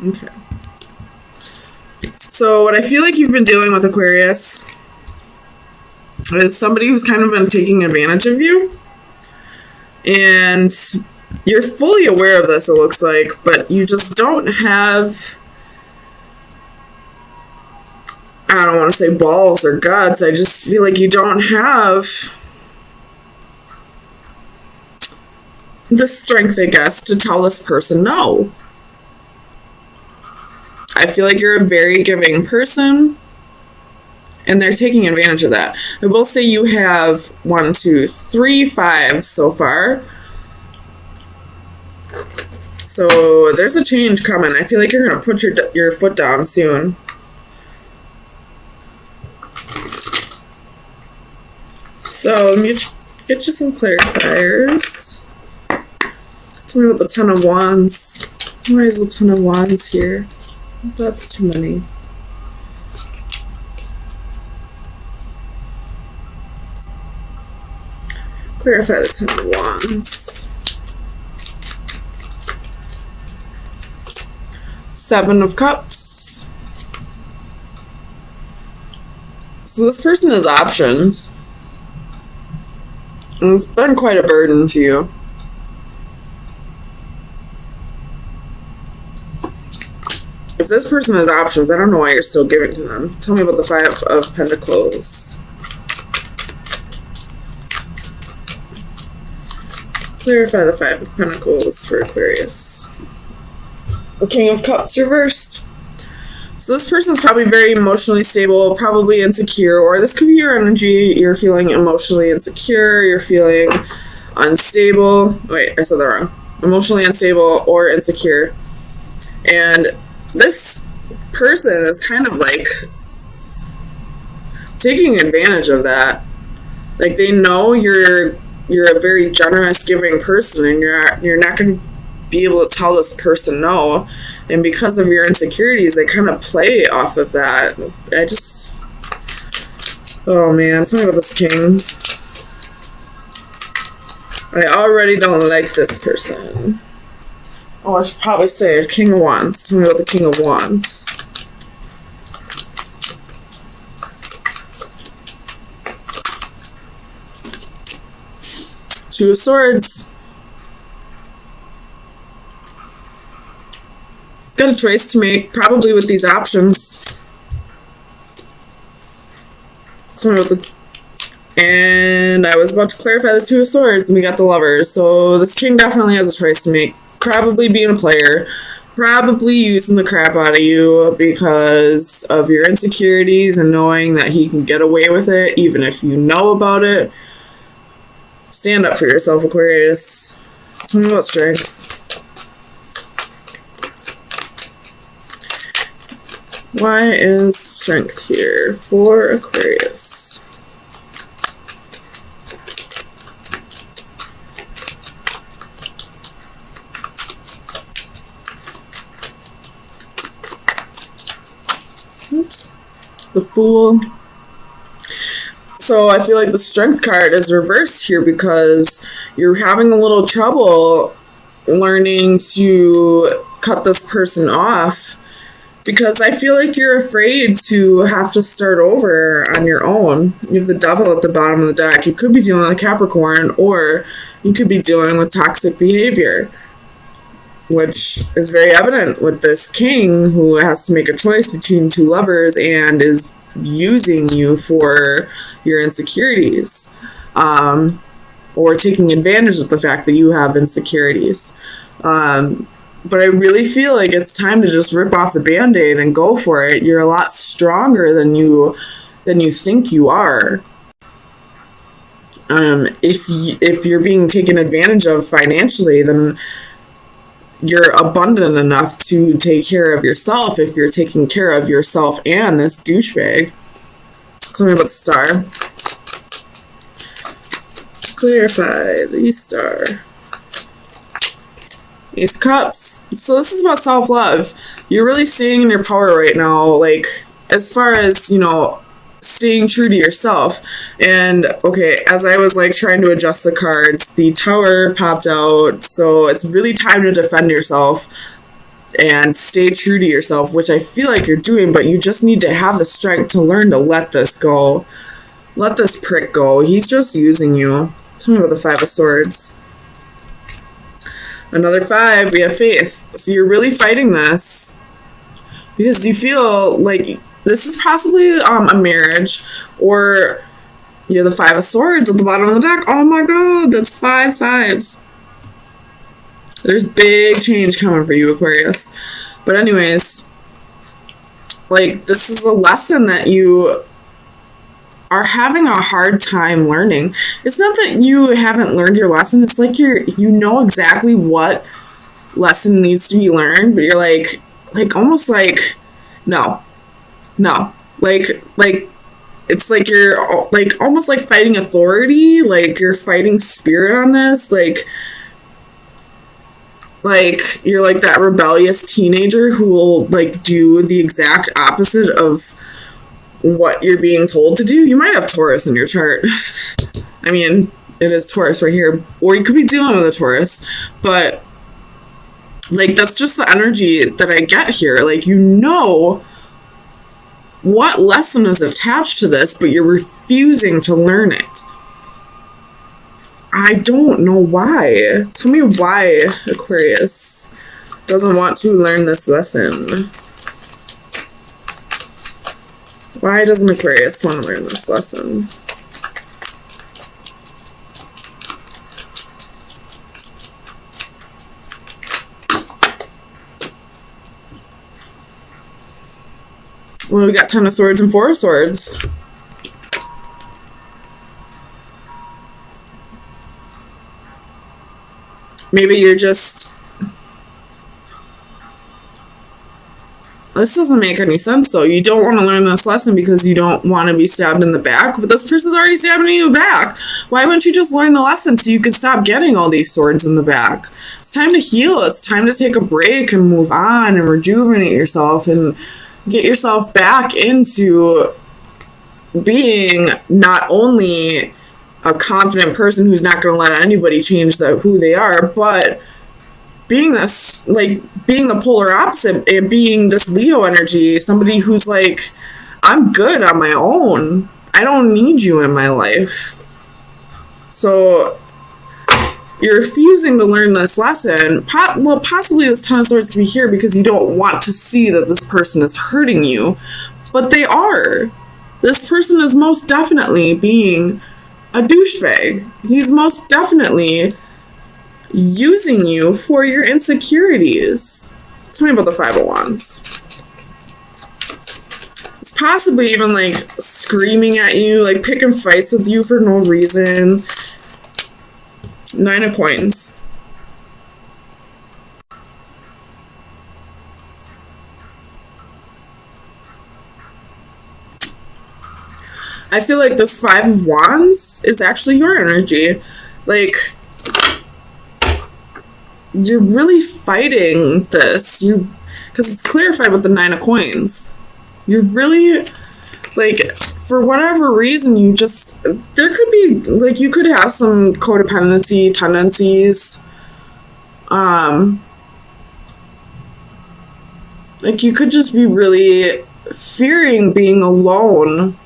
Okay. So what I feel like you've been dealing with, Aquarius, is somebody who's kind of been taking advantage of you. And you're fully aware of this, it looks like, but you just don't have, I don't want to say balls or guts, I just feel like you don't have the strength, I guess, to tell this person no. I feel like you're a very giving person, and they're taking advantage of that. I will say you have 1, 2, 3, 5 so far. So there's a change coming. I feel like you're going to put your foot down soon. So let me get you some clarifiers. Tell me about the Ten of Wands. Why is the Ten of Wands here? That's too many. Clarify the Ten of Wands. Seven of Cups. So this person has options. And it's been quite a burden to you. If this person has options, I don't know why you're still giving to them. Tell me about the Five of Pentacles. Clarify the Five of Pentacles for Aquarius. The King of Cups reversed. So this person's probably very emotionally stable, probably insecure, or this could be your energy. You're feeling emotionally insecure, you're feeling unstable. Wait, I said that wrong. Emotionally unstable or insecure. And this person is kind of like taking advantage of that. Like, they know you're a very generous, giving person, and you're not going to be able to tell this person no, and because of your insecurities, they kind of play off of that. Oh man, tell me about this King. I already don't like this person. Oh, I should probably say King of Wands. Tell me about the King of Wands. Two of Swords. He's got a choice to make, probably with these options. And I was about to clarify the Two of Swords, and we got the Lovers. So this King definitely has a choice to make. Probably being a player. Probably using the crap out of you because of your insecurities and knowing that he can get away with it, even if you know about it. Stand up for yourself, Aquarius. Tell me about strengths. Why is strength here for Aquarius? Oops. The Fool. So I feel like the Strength card is reversed here because you're having a little trouble learning to cut this person off, because I feel like you're afraid to have to start over on your own. You have the Devil at the bottom of the deck. You could be dealing with Capricorn, or you could be dealing with toxic behavior, which is very evident with this King who has to make a choice between two lovers and is using you for your insecurities, or taking advantage of the fact that you have insecurities. But I really feel like it's time to just rip off the Band-Aid and go for it. You're a lot stronger than you think you are. If you're being taken advantage of financially, then you're abundant enough to take care of yourself if you're taking care of yourself and this douchebag. Tell me about the Star. Clarify the Star. Ace of Cups. So this is about self-love. You're really staying in your power right now, like, as far as, you know, staying true to yourself. And, okay, as I was, like, trying to adjust the cards, the Tower popped out, so it's really time to defend yourself. and stay true to yourself, which I feel like you're doing, but you just need to have the strength to learn to let this go. Let this prick go. He's just using you. Tell me about the Five of Swords. Another 5, we have faith. So you're really fighting this because you feel like this is possibly a marriage, or you have the 5 of Swords at the bottom of the deck. Oh my god, that's 5 fives. There's big change coming for you, Aquarius. But anyways, like, this is a lesson that you are having a hard time learning. It's not that you haven't learned your lesson. It's like you know exactly what lesson needs to be learned, but you're like almost like, no. Like, it's like you're, like, almost like fighting authority. Like, you're fighting spirit on this. Like, you're like that rebellious teenager who will, like, do the exact opposite of what you're being told to do. You might have Taurus in your chart. I mean, it is Taurus right here. Or you could be dealing with a Taurus. But, like, that's just the energy that I get here. Like, you know what lesson is attached to this, but you're refusing to learn it. I don't know why. Tell me why Aquarius doesn't want to learn this lesson. Why doesn't Aquarius want to learn this lesson? Well, we got 10 of Swords and 4 of Swords. Maybe you're just... This doesn't make any sense, though. You don't want to learn this lesson because you don't want to be stabbed in the back, but this person's already stabbing you in the back. Why wouldn't you just learn the lesson so you could stop getting all these swords in the back? It's time to heal. It's time to take a break and move on and rejuvenate yourself and get yourself back into being not only a confident person who's not going to let anybody change who they are, but being this, like, being the polar opposite and being this Leo energy, somebody who's like, I'm good on my own. I don't need you in my life. So you're refusing to learn this lesson. Well, possibly this 10 of Swords could be here because you don't want to see that this person is hurting you, but they are. This person is most definitely being a douchebag. He's most definitely using you for your insecurities. Tell me about the 5 of Wands. It's possibly even, like, screaming at you, like, picking fights with you for no reason. 9 of Coins. I feel like this 5 of Wands is actually your energy. Like, you're really fighting this. Because it's clarified with the 9 of Coins. You're really, like, for whatever reason, you just, there could be, like, you could have some codependency tendencies. Like, you could just be really fearing being alone.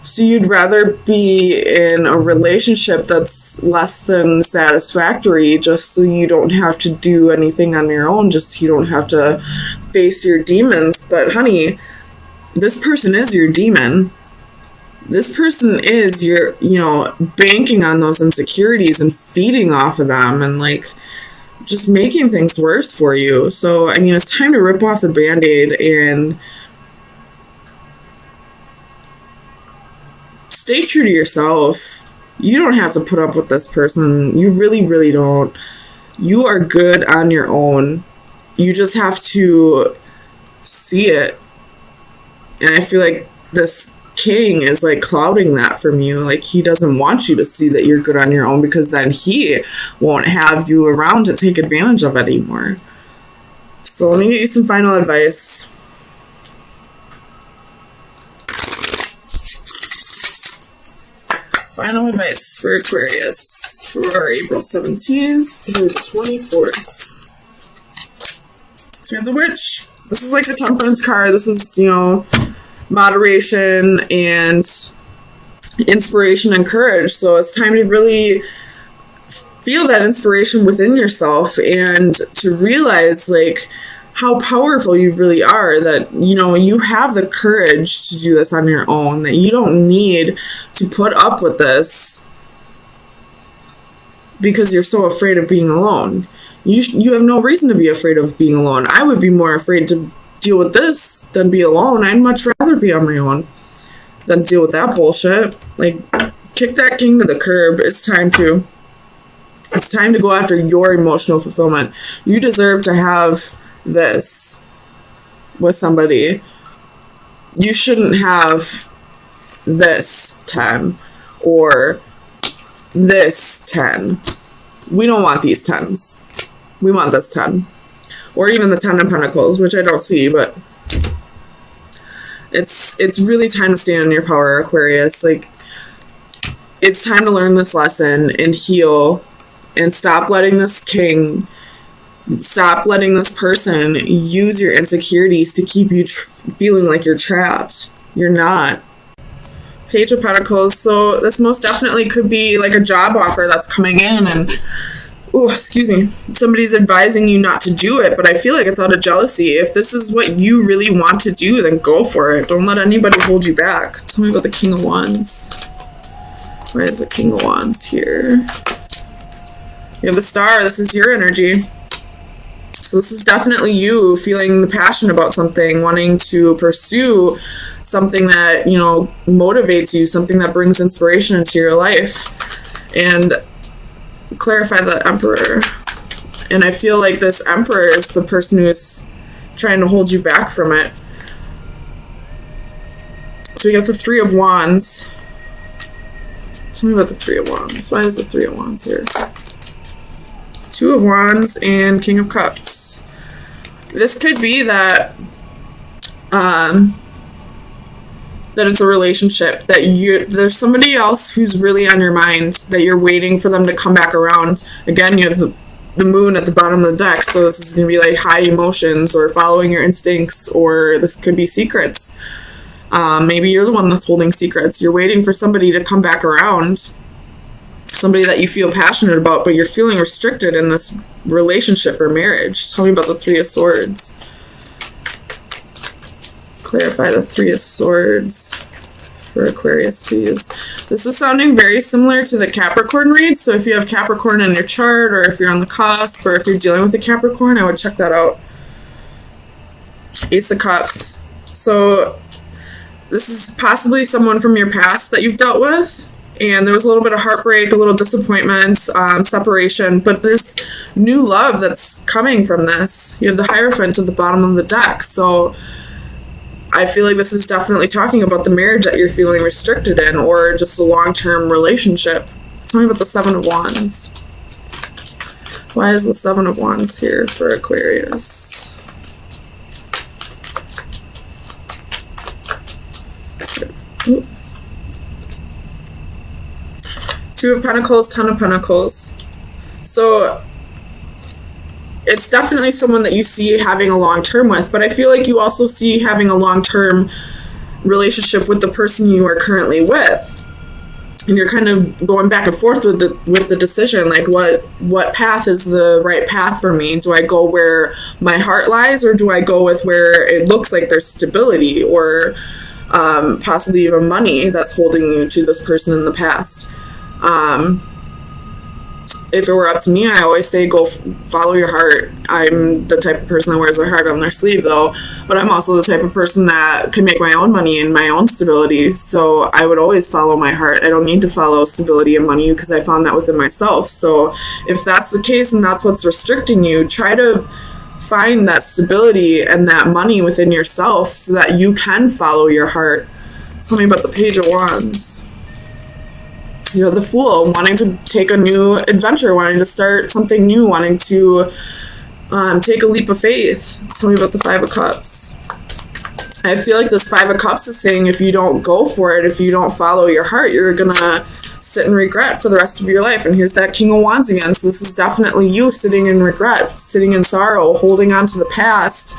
So you'd rather be in a relationship that's less than satisfactory just so you don't have to do anything on your own, just so you don't have to face your demons. But honey, this person is your demon. This person is your, banking on those insecurities and feeding off of them and, like, just making things worse for you. So, I mean, it's time to rip off the Band-Aid and stay true to yourself. You don't have to put up with this person. You really, really don't. You are good on your own. You just have to see it. And I feel like this king is, like, clouding that from you. Like, he doesn't want you to see that you're good on your own because then he won't have you around to take advantage of it anymore. So let me get you some final advice. Final advice for Aquarius for April 17th through the 24th. So we have the Witch. This is like the Temperance card. This is, you know, moderation and inspiration and courage. So it's time to really feel that inspiration within yourself and to realize like how powerful you really are, that, you know, you have the courage to do this on your own, that you don't need to put up with this because you're so afraid of being alone. You have no reason to be afraid of being alone. I would be more afraid to deal with this than be alone. I'd much rather be on my own than deal with that bullshit. Like, kick that king to the curb. It's time to go after your emotional fulfillment. You deserve to have this with somebody. You shouldn't have this 10 or this 10. We don't want these 10s. We want this 10. Or even the 10 of Pentacles, which I don't see, but it's really time to stand in your power, Aquarius. Like, it's time to learn this lesson and heal and stop letting this king, stop letting this person use your insecurities to keep you feeling like you're trapped. You're not. Page of Pentacles. So this most definitely could be like a job offer that's coming in, and somebody's advising you not to do it, but I feel like it's out of jealousy. If this is what you really want to do, then go for it. Don't let anybody hold you back. Tell me about the King of Wands. Where is the King of Wands here? You have the Star. This is your energy. So this is definitely you feeling the passion about something, wanting to pursue something that, you know, motivates you, something that brings inspiration into your life. And clarify the Emperor. And I feel like this Emperor is the person who's trying to hold you back from it. So we got the Three of Wands. Tell me about the Three of Wands. Why is the Three of Wands here? Two of Wands and King of Cups. This could be that that it's a relationship, that there's somebody else who's really on your mind, that you're waiting for them to come back around. Again, you have the moon at the bottom of the deck, so this is going to be like high emotions or following your instincts, or this could be secrets. Maybe you're the one that's holding secrets. You're waiting for somebody to come back around, somebody that you feel passionate about, but you're feeling restricted in this relationship or marriage. Tell me about the Three of Swords. Clarify the Three of Swords for Aquarius, please. This is sounding very similar to the Capricorn read, so if you have Capricorn in your chart, or if you're on the cusp, or if you're dealing with a Capricorn, I would check that out. Ace of Cups. So this is possibly someone from your past that you've dealt with, and there was a little bit of heartbreak, a little disappointment, separation, but there's new love that's coming from this. You have the Hierophant at the bottom of the deck, so I feel like this is definitely talking about the marriage that you're feeling restricted in, or just a long-term relationship. Tell me about the Seven of Wands. Why is the Seven of Wands here for Aquarius? Ooh. Two of Pentacles, Ten of Pentacles. So it's definitely someone that you see having a long-term with, but I feel like you also see having a long-term relationship with the person you are currently with. And you're kind of going back and forth with the decision, like what path is the right path for me? Do I go where my heart lies, or do I go with where it looks like there's stability, or possibly even money that's holding you to this person in the past? If it were up to me, I always say go follow your heart. I'm the type of person that wears their heart on their sleeve, though, but I'm also the type of person that can make my own money and my own stability, so I would always follow my heart. I don't need to follow stability and money because I found that within myself. So if that's the case and that's what's restricting you, try to find that stability and that money within yourself so that you can follow your heart. Tell me about the Page of Wands. You have the Fool, wanting to take a new adventure, wanting to start something new, wanting to take a leap of faith. Tell me about the Five of Cups. I feel like this Five of Cups is saying if you don't go for it, if you don't follow your heart, you're gonna sit in regret for the rest of your life. And here's that King of Wands again. So this is definitely you sitting in regret, sitting in sorrow, holding on to the past,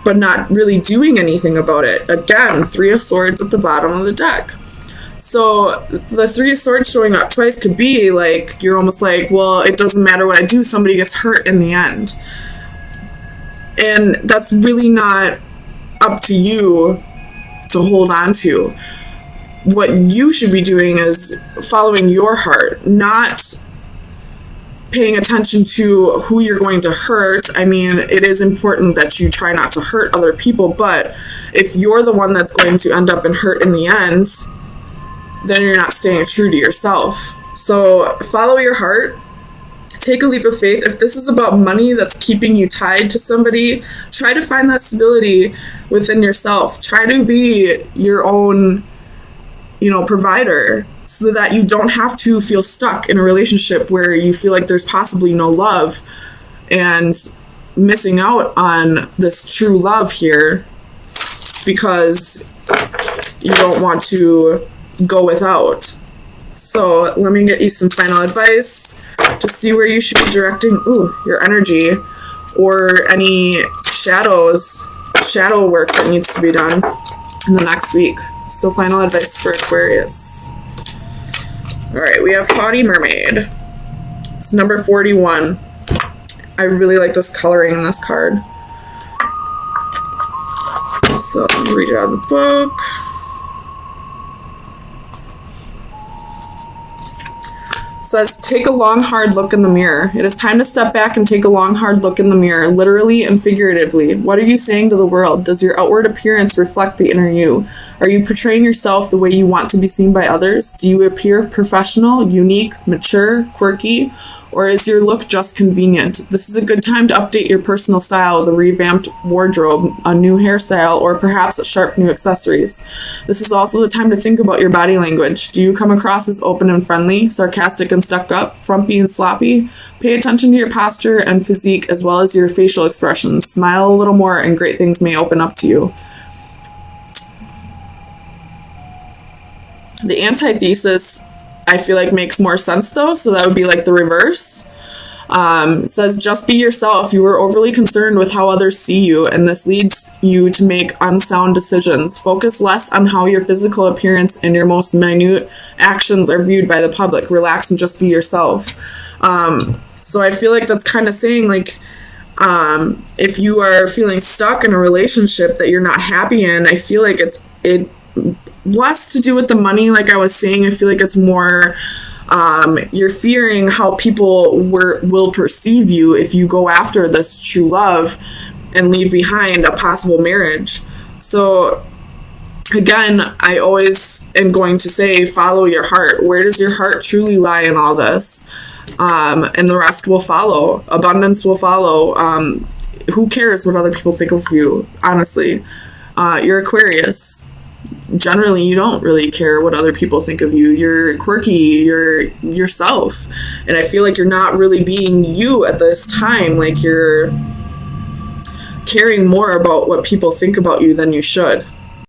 but not really doing anything about it. Again, Three of Swords at the bottom of the deck. So the Three of Swords showing up twice could be like, you're almost like, well, it doesn't matter what I do, somebody gets hurt in the end. And that's really not up to you to hold on to. What you should be doing is following your heart, not paying attention to who you're going to hurt. I mean, it is important that you try not to hurt other people, but if you're the one that's going to end up in hurt in the end, then you're not staying true to yourself. So follow your heart. Take a leap of faith. If this is about money that's keeping you tied to somebody, try to find that stability within yourself. Try to be your own, provider, so that you don't have to feel stuck in a relationship where you feel like there's possibly no love and missing out on this true love here because you don't want to go without. So let me get you some final advice to see where you should be directing your energy, or any shadow work that needs to be done in the next week. So final advice for Aquarius. All right, we have Haughty Mermaid. It's number 41. I really like this coloring in this card. So let me read it out of the book. Says, take a long, hard look in the mirror. It is time to step back and take a long, hard look in the mirror, literally and figuratively. What are you saying to the world? Does your outward appearance reflect the inner you? Are you portraying yourself the way you want to be seen by others? Do you appear professional, unique, mature, quirky? Or is your look just convenient? This is a good time to update your personal style with a revamped wardrobe, a new hairstyle, or perhaps sharp new accessories. This is also the time to think about your body language. Do you come across as open and friendly, sarcastic and stuck up, frumpy and sloppy? Pay attention to your posture and physique as well as your facial expressions. Smile a little more and great things may open up to you. The antithesis, I feel like, makes more sense though, so that would be like the reverse. It says, just be yourself. You are overly concerned with how others see you, and this leads you to make unsound decisions. Focus less on how your physical appearance and your most minute actions are viewed by the public. Relax and just be yourself. So I feel like that's kind of saying, like, if you are feeling stuck in a relationship that you're not happy in, I feel like it less to do with the money. Like I was saying, I feel like it's more you're fearing how people will perceive you if you go after this true love and leave behind a possible marriage. So again, I always am going to say, follow your heart. Where does your heart truly lie in all this? And the rest will follow. Abundance will follow. Who cares what other people think of you? Honestly, you're Aquarius. Generally, you don't really care what other people think of you. You're quirky, you're yourself. And I feel like you're not really being you at this time. Like you're caring more about what people think about you than you should.